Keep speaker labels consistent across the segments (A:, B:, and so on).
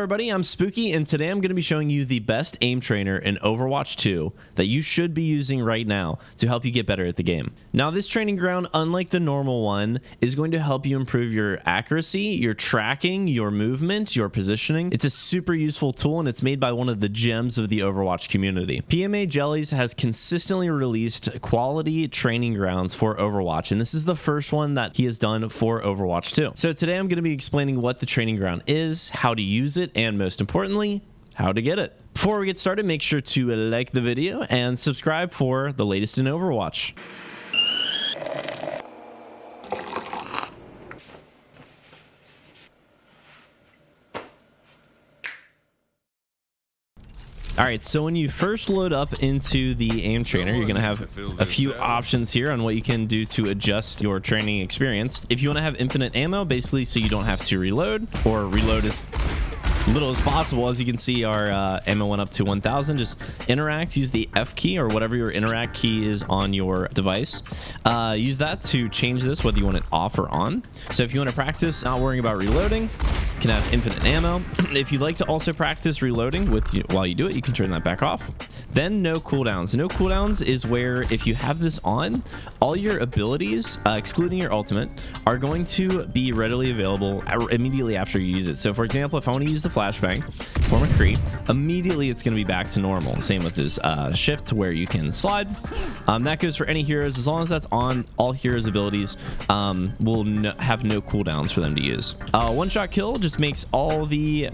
A: everybody, I'm Spooky, and today I'm going to be showing you the best aim trainer in Overwatch 2 that you should be using right now to help you get better at the game. Now, this training ground, unlike the normal one, is going to help you improve your accuracy, your tracking, your movement, your positioning. It's a super useful tool, and it's made by one of the gems of the Overwatch community. PMA Jellies has consistently released quality training grounds for Overwatch, and this is the first one that he has done for Overwatch 2. So today I'm going to be explaining what the training ground is, how to use it, and most importantly, how to get it. Before we get started, make sure to like the video and subscribe for the latest in Overwatch. All right, so when you first load up into the aim trainer, you're going to have a few options here on what you can do to adjust your training experience. If you want to have infinite ammo, basically so you don't have to reload, or reload as little as possible. As you can see, our ammo went up to 1000. Just interact, use the F key or whatever your interact key is on your device. Use that to change this, whether you want it off or on. So if you want to practice not worrying about reloading, you can have infinite ammo. If you'd like to also practice reloading while you do it, you can turn that back off. Then no cooldowns. No cooldowns is where if you have this on, all your abilities, excluding your ultimate, are going to be readily available immediately after you use it. So for example, if I want to use the flashbang for McCree, immediately it's going to be back to normal. Same with this shift where you can slide. That goes for any heroes. As long as that's on, all heroes' abilities will have no cooldowns for them to use. One-shot kill just makes all the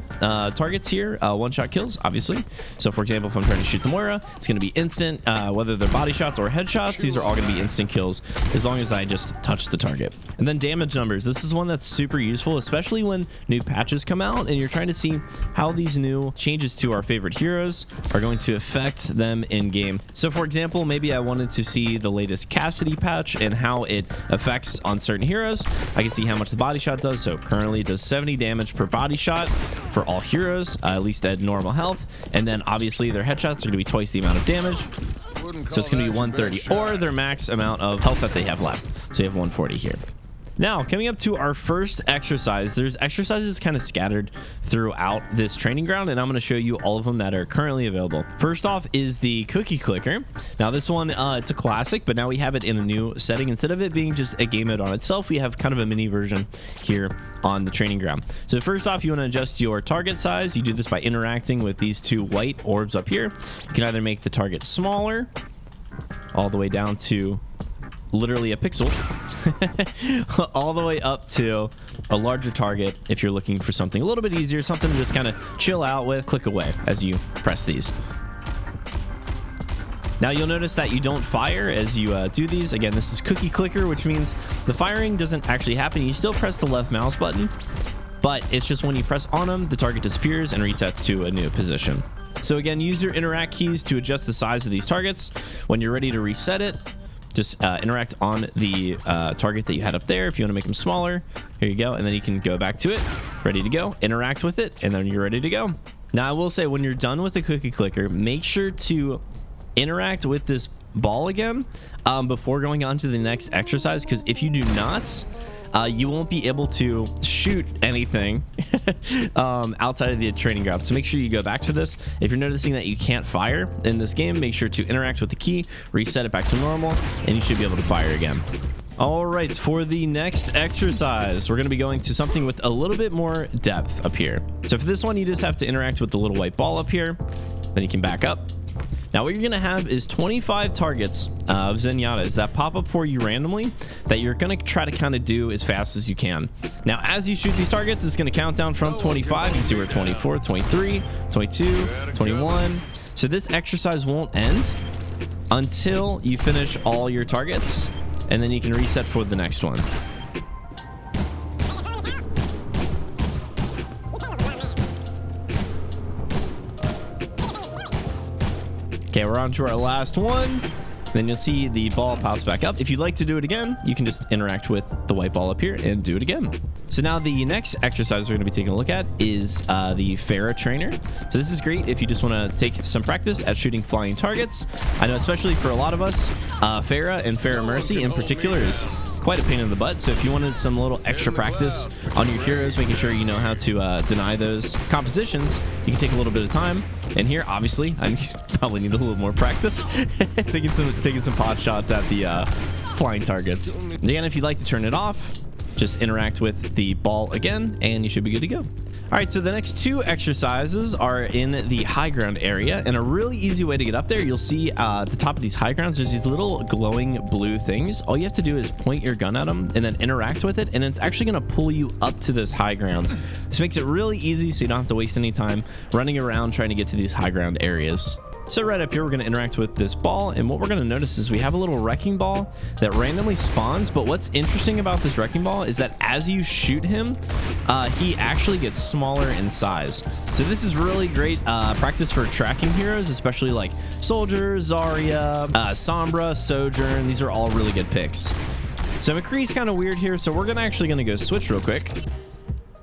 A: targets here one-shot kills, obviously. So for example, if I'm trying to shoot the Moira, it's going to be instant. Whether they're body shots or headshots, these are all going to be instant kills as long as I just touch the target. And then damage numbers. This is one that's super useful, especially when new patches come out and you're trying to see how these new changes to our favorite heroes are going to affect them in game. So for example, maybe I wanted to see the latest Cassidy patch and how it affects on certain heroes. I can see how much the body shot does. So currently it does 70 damage per body shot for all heroes, at least at normal health. And then obviously their headshots are going to be twice the amount of damage. So it's going to be 130 or their max amount of health that they have left. So you have 140 here. Now, coming up to our first exercise, there's exercises kind of scattered throughout this training ground, and I'm going to show you all of them that are currently available. First off is the cookie clicker. Now, this one, it's a classic, but now we have it in a new setting. Instead of it being just a game mode on itself, we have kind of a mini version here on the training ground. So first off, you want to adjust your target size. You do this by interacting with these two white orbs up here. You can either make the target smaller, all the way down to literally a pixel, all the way up to a larger target if you're looking for something a little bit easier, something to just kind of chill out with. Click away as you press these. Now you'll notice that you don't fire as you do these. Again, this is cookie clicker, which means the firing doesn't actually happen. You still press the left mouse button, but it's just when you press on them, the target disappears and resets to a new position. So again, use your interact keys to adjust the size of these targets. When you're ready to reset it, just interact on the target that you had up there. If you want to make them smaller, here you go. And then you can go back to it, ready to go, interact with it, and then you're ready to go. Now, I will say, when you're done with the cookie clicker, make sure to interact with this ball again before going on to the next exercise, because if you do not, you won't be able to shoot anything outside of the training ground. So make sure you go back to this. If you're noticing that you can't fire in this game, make sure to interact with the key, reset it back to normal, and you should be able to fire again. All right, for the next exercise, we're going to be going to something with a little bit more depth up here. So for this one, you just have to interact with the little white ball up here. Then you can back up. Now what you're going to have is 25 targets of Zenyatta's that pop up for you randomly that you're going to try to kind of do as fast as you can. Now as you shoot these targets, it's going to count down from 25. You can see we're 24, 23, 22, 21. So this exercise won't end until you finish all your targets, and then you can reset for the next one. Okay, we're on to our last one. Then you'll see the ball pops back up. If you'd like to do it again, you can just interact with the white ball up here and do it again. So now the next exercise we're going to be taking a look at is the Pharah Trainer. So this is great if you just want to take some practice at shooting flying targets. I know especially for a lot of us, Pharah and Pharah Mercy in particular is quite a pain in the butt. So if you wanted some little extra practice on your heroes, making sure you know how to deny those compositions, you can take a little bit of time. And here, obviously, I probably need a little more practice. taking some pot shots at the flying targets. And again, if you'd like to turn it off, just interact with the ball again, and you should be good to go. All right, so the next two exercises are in the high ground area, and a really easy way to get up there, you'll see at the top of these high grounds, there's these little glowing blue things. All you have to do is point your gun at them and then interact with it, and it's actually going to pull you up to those high grounds. This makes it really easy, so you don't have to waste any time running around trying to get to these high ground areas. So right up here, we're going to interact with this ball, and what we're going to notice is we have a little wrecking ball that randomly spawns. But what's interesting about this wrecking ball is that as you shoot him, he actually gets smaller in size. So this is really great practice for tracking heroes, especially like Soldier, Zarya, Sombra, Sojourn. These are all really good picks. So McCree's kind of weird here, so we're actually going to go switch real quick.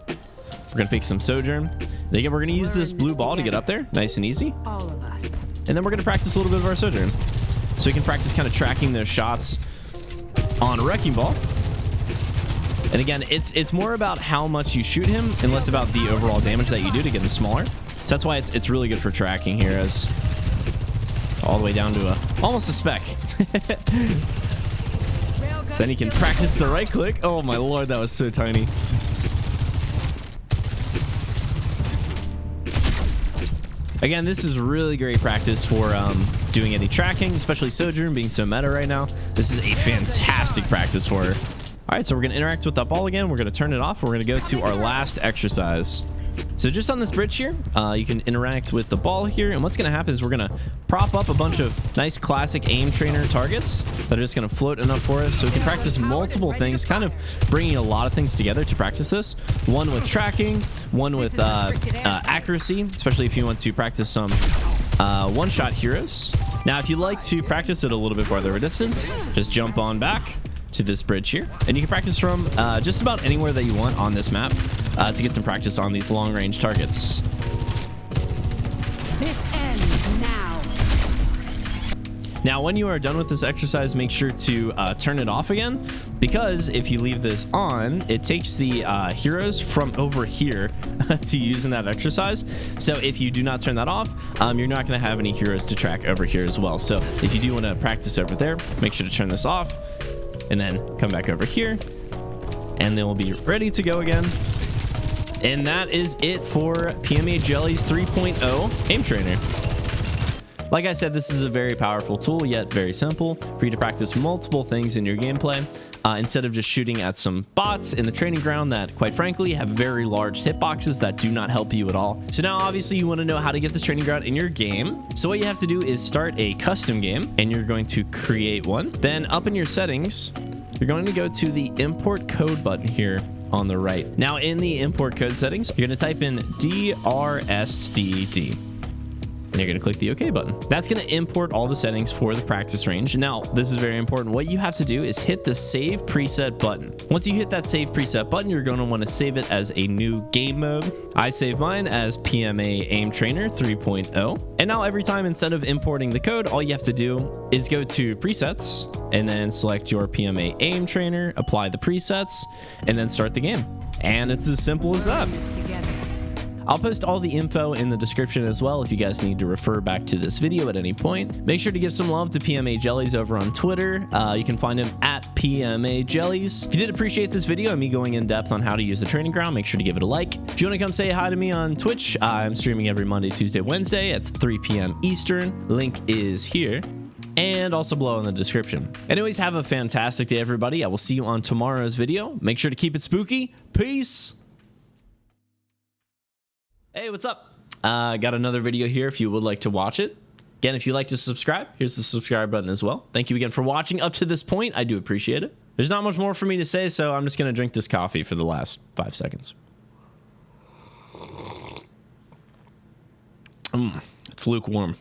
A: We're going to pick some Sojourn. And again, we're going to use this blue ball to get up there, nice and easy.
B: All of us.
A: And then we're going to practice a little bit of our Sojourn. So we can practice kind of tracking those shots on Wrecking Ball. And again, it's more about how much you shoot him and less about the overall damage that you do to get him smaller. So that's why it's really good for tracking heroes. All the way down to almost a speck. Then you can practice the right click. Oh my lord, that was so tiny. Again, this is really great practice for doing any tracking, especially Sojourn being so meta right now. This is a fantastic practice for her. All right, so we're going to interact with that ball again. We're going to turn it off. We're going to go to our last exercise. So just on this bridge here, you can interact with the ball here. And what's going to happen is we're going to prop up a bunch of nice classic aim trainer targets that are just going to float enough for us. So we can practice multiple things, kind of bringing a lot of things together to practice this. One with tracking, one with accuracy, especially if you want to practice some one-shot heroes. Now, if you like to practice it a little bit farther a distance, just jump on back to this bridge here, and you can practice from just about anywhere that you want on this map to get some practice on these long range targets.
B: This ends now.
A: Now, when you are done with this exercise, make sure to turn it off again, because if you leave this on, it takes the heroes from over here to use in that exercise. So if you do not turn that off, you're not going to have any heroes to track over here as well. So if you do want to practice over there, make sure to turn this off and then come back over here, and then we'll be ready to go again. And that is it for PMA Jelly's 3.0 Aim Trainer. Like I said, this is a very powerful tool, yet very simple for you to practice multiple things in your gameplay instead of just shooting at some bots in the training ground that, quite frankly, have very large hitboxes that do not help you at all. So now, obviously, you want to know how to get this training ground in your game. So what you have to do is start a custom game, and you're going to create one. Then up in your settings, you're going to go to the import code button here on the right. Now, in the import code settings, you're going to type in DRSDD. And you're going to click the OK button. That's going to import all the settings for the practice range. Now, this is very important. What you have to do is hit the save preset button. Once you hit that save preset button, you're going to want to save it as a new game mode. I save mine as PMA Aim Trainer 3.0. And now every time, instead of importing the code, all you have to do is go to presets and then select your PMA Aim Trainer, apply the presets, and then start the game. And it's as simple as that. I'll post all the info in the description as well if you guys need to refer back to this video at any point. Make sure to give some love to PMA Jellies over on Twitter. You can find him at PMA Jellies. If you did appreciate this video and me going in depth on how to use the training ground, make sure to give it a like. If you want to come say hi to me on Twitch, I'm streaming every Monday, Tuesday, Wednesday at 3 p.m. Eastern. Link is here and also below in the description. Anyways, have a fantastic day, everybody. I will see you on tomorrow's video. Make sure to keep it spooky. Peace. Hey, what's up? Got another video here if you would like to watch it. Again, if you'd like to subscribe, here's the subscribe button as well. Thank you again for watching up to this point. I do appreciate it. There's not much more for me to say, so I'm just going to drink this coffee for the last 5 seconds. It's lukewarm.